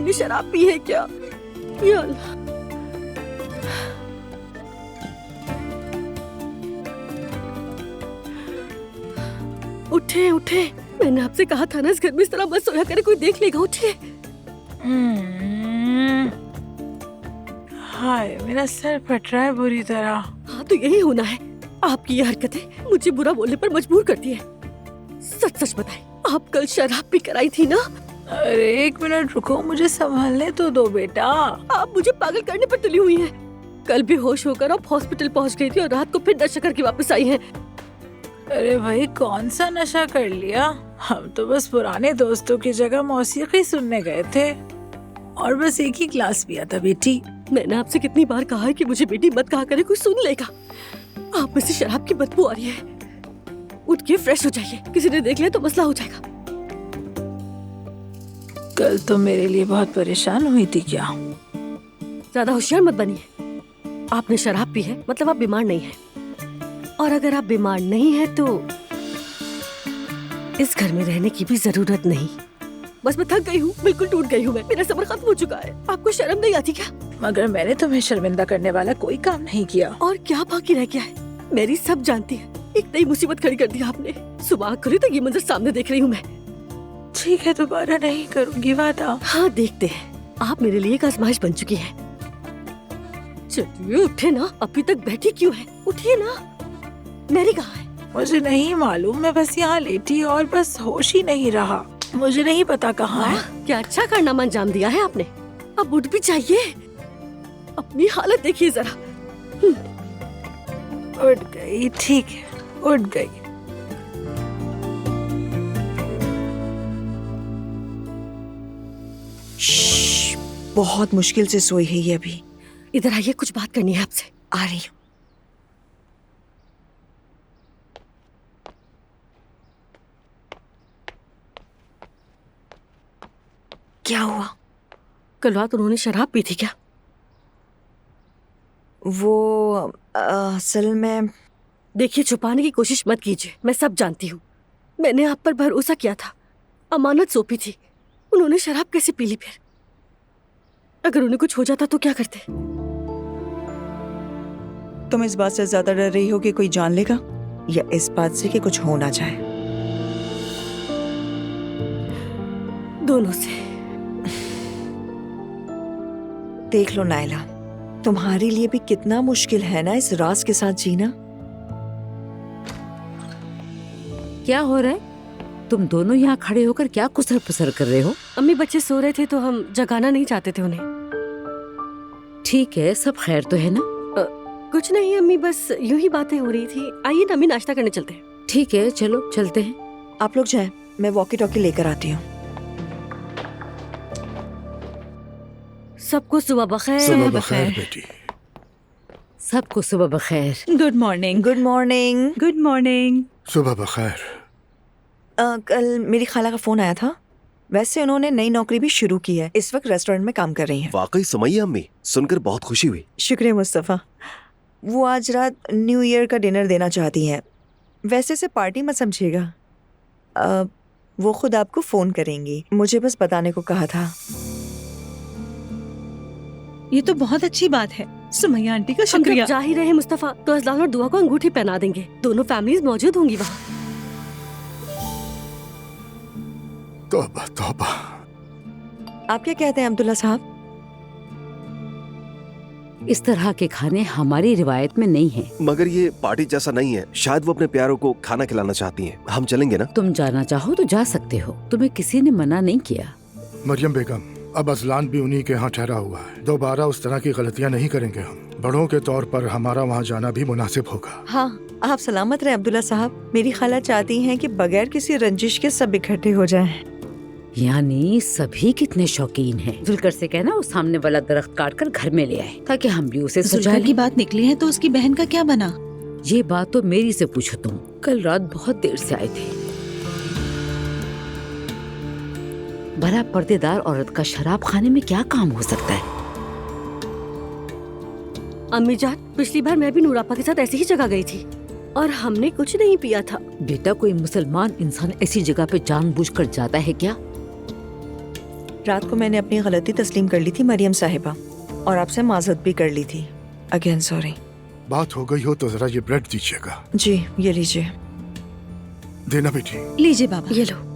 उन्होंने शराब पी है क्या? या अल्लाह। उठे उठे, मैंने आपसे कहा था ना इस घर में इस तरह मत सोया करे, कोई देख लेगा। उठिए। हाय, मेरा सर फट रहा है बुरी तरह। हाँ तो यही होना है। आपकी ये हरकतें मुझे बुरा बोलने पर मजबूर करती है। सच सच बताएं, आप कल शराब पी कर आई थी ना? अरे 1 मिनट रुको, मुझे संभालने तो दो बेटा। आप मुझे पागल करने पर तुली हुई हैं। कल बेहोश होकर आप हॉस्पिटल पहुंच गई थी और रात को फिर नशा करके वापस आई हैं। अरे भाई, कौन सा नशा कर लिया? हम तो बस पुराने दोस्तों की जगह मौसीकी सुनने गए थे और बस एक ही ग्लास पिया था बेटी। मैंने आपसे कितनी बार कहा है कि मुझे बेटी मत कहा करे, कोई सुन लेगा। आप में से शराब की बदबू आ रही है। उठ के फ्रेश हो जाइए, किसी ने देख लिया तो मसला हो जाएगा। कल तो मेरे लिए बहुत परेशान हुई थी क्या? ज्यादा होशियार मत बनिए। आपने शराब पी है मतलब आप बीमार नहीं हैं। और अगर आप बीमार नहीं हैं तो इस घर में रहने की भी जरूरत नहीं। बस मैं थक गई हूँ, बिल्कुल टूट गई हूँ मैं। मेरा सब्र खत्म हो चुका है। आपको शर्म नहीं आती क्या? मगर मैंने तुम्हें शर्मिंदा करने वाला कोई काम नहीं किया। और क्या बाकी रह गया है? मेरी सब जानती है। एक नई मुसीबत खड़ी कर दी आपने। सुबह आँख खुली तो ये मंजर सामने देख रही हूँ मैं। ठीक है, दोबारा नहीं करूँगी वादा। हाँ देखते हैं। आप मेरे लिए एक आजमाइश बन चुकी है। चलिए उठे ना, अभी तक बैठी क्यों है? उठिए ना। मैरी कहाँ है? मुझे नहीं मालूम, मैं बस यहाँ लेटी और बस होश ही नहीं रहा। मुझे नहीं पता कहाँ है। क्या अच्छा कारनामा अंजाम दिया है आपने। अब उठ भी चाहिए। अपनी हालत देखिए जरा। उठ गई, ठीक है, उठ गई। बहुत मुश्किल से सोई है ये अभी। इधर आइए, कुछ बात करनी है आपसे। आ रही हूँ। क्या हुआ? कल रात उन्होंने शराब पी थी क्या? वो असल में देखिए, छुपाने की कोशिश मत कीजिए, मैं सब जानती हूँ। मैंने आप पर भरोसा किया था, अमानत सौंपी थी। उन्होंने शराब कैसे पी ली फिर? अगर उन्हें कुछ हो जाता तो क्या करते? तुम इस बात से ज्यादा डर रही हो कि कोई जान लेगा या इस बात से कि कुछ हो ना जाए? दोनों से। देख लो नायला, तुम्हारे लिए भी कितना मुश्किल है ना इस राज के साथ जीना। क्या हो रहा है? तुम दोनों यहाँ खड़े होकर क्या कुसर पुसर कर रहे हो? अम्मी, बच्चे सो रहे थे तो हम जगाना नहीं चाहते थे उन्हें। ठीक है, सब खैर तो है ना? कुछ नहीं अम्मी, बस यूं ही बातें हो रही थी। आइए ना अम्मी, नाश्ता करने चलते हैं। ठीक है, चलो चलते हैं। आप लोग जाएं, मैं वॉकी टॉकी लेकर आती हूँ। सबको सुबह बखैर। सुबह बखैर बेटी। सबको सुबह बखैर। Good morning. Good morning. Good morning. सुबह बखैर। कल मेरी खाला का फोन आया था। वैसे उन्होंने नई नौकरी भी शुरू की है, इस वक्त रेस्टोरेंट में काम कर रही हैं। वाकई सुमैया अम्मी, सुनकर बहुत खुशी हुई। शुक्रिया मुस्तफ़ा। वो आज रात न्यू ईयर का डिनर देना चाहती हैं। वैसे से पार्टी मत समझिएगा। वो खुद आपको फोन करेंगी, मुझे बस बताने को कहा था। ये तो बहुत अच्छी बात है। सुमैया आंटी का हम जब शुक्रिया। जा ही रहे मुस्तफा, तो अज़लान और दुआ को अंगूठी पहना देंगे। दोनों फैमिलीज मौजूद होंगी वहाँ। तौबा तौबा। आप क्या कहते हैं अब्दुल्ला साहब? इस तरह के खाने हमारी रिवायत में नहीं है। मगर ये पार्टी जैसा नहीं है। शायद वो अपने प्यारों को खाना खिलाना चाहती हैं। हम चलेंगे ना? तुम जाना चाहो तो जा सकते हो, तुम्हें किसी ने मना नहीं किया। मरियम बेगम, अब अजलान भी उन्हीं के यहाँ ठहरा हुआ है। दोबारा उस तरह की गलतियाँ नहीं करेंगे हम। बड़ों के तौर पर हमारा वहाँ जाना भी मुनासिब होगा। हाँ, आप सलामत रहे अब्दुल्ला साहब। मेरी खाला चाहती हैं कि बगैर किसी रंजिश के सब इकट्ठे हो जाएं। यानी सभी कितने शौकीन हैं। जुलकर से कहना वो सामने वाला दरख्त काट कर घर में ले आए, ताकि हम भी उसे सजा जुल्कर की लें। बात निकली है तो उसकी बहन का क्या बना? ये बात तो मेरी से पूछो तुम। कल रात बहुत देर से आए थे। भला पर्देदार औरत का शराब खाने में क्या काम हो सकता है? अम्मी जान, पिछली बार मैं भी नूरापा के साथ ऐसी ही जगह गई थी और हमने कुछ नहीं पिया था। बेटा, कोई मुसलमान इंसान ऐसी जगह पे जानबूझकर जाता है क्या? रात को मैंने अपनी गलती तस्लीम कर ली थी मरियम साहिबा, और आपसे माजरत भी कर ली थी। Again sorry. बात हो गई हो तो जरा ये ब्रेड दीजिएगा। जी ये लीजिए। देना बेटी। लीजिए बाबा। ये लो।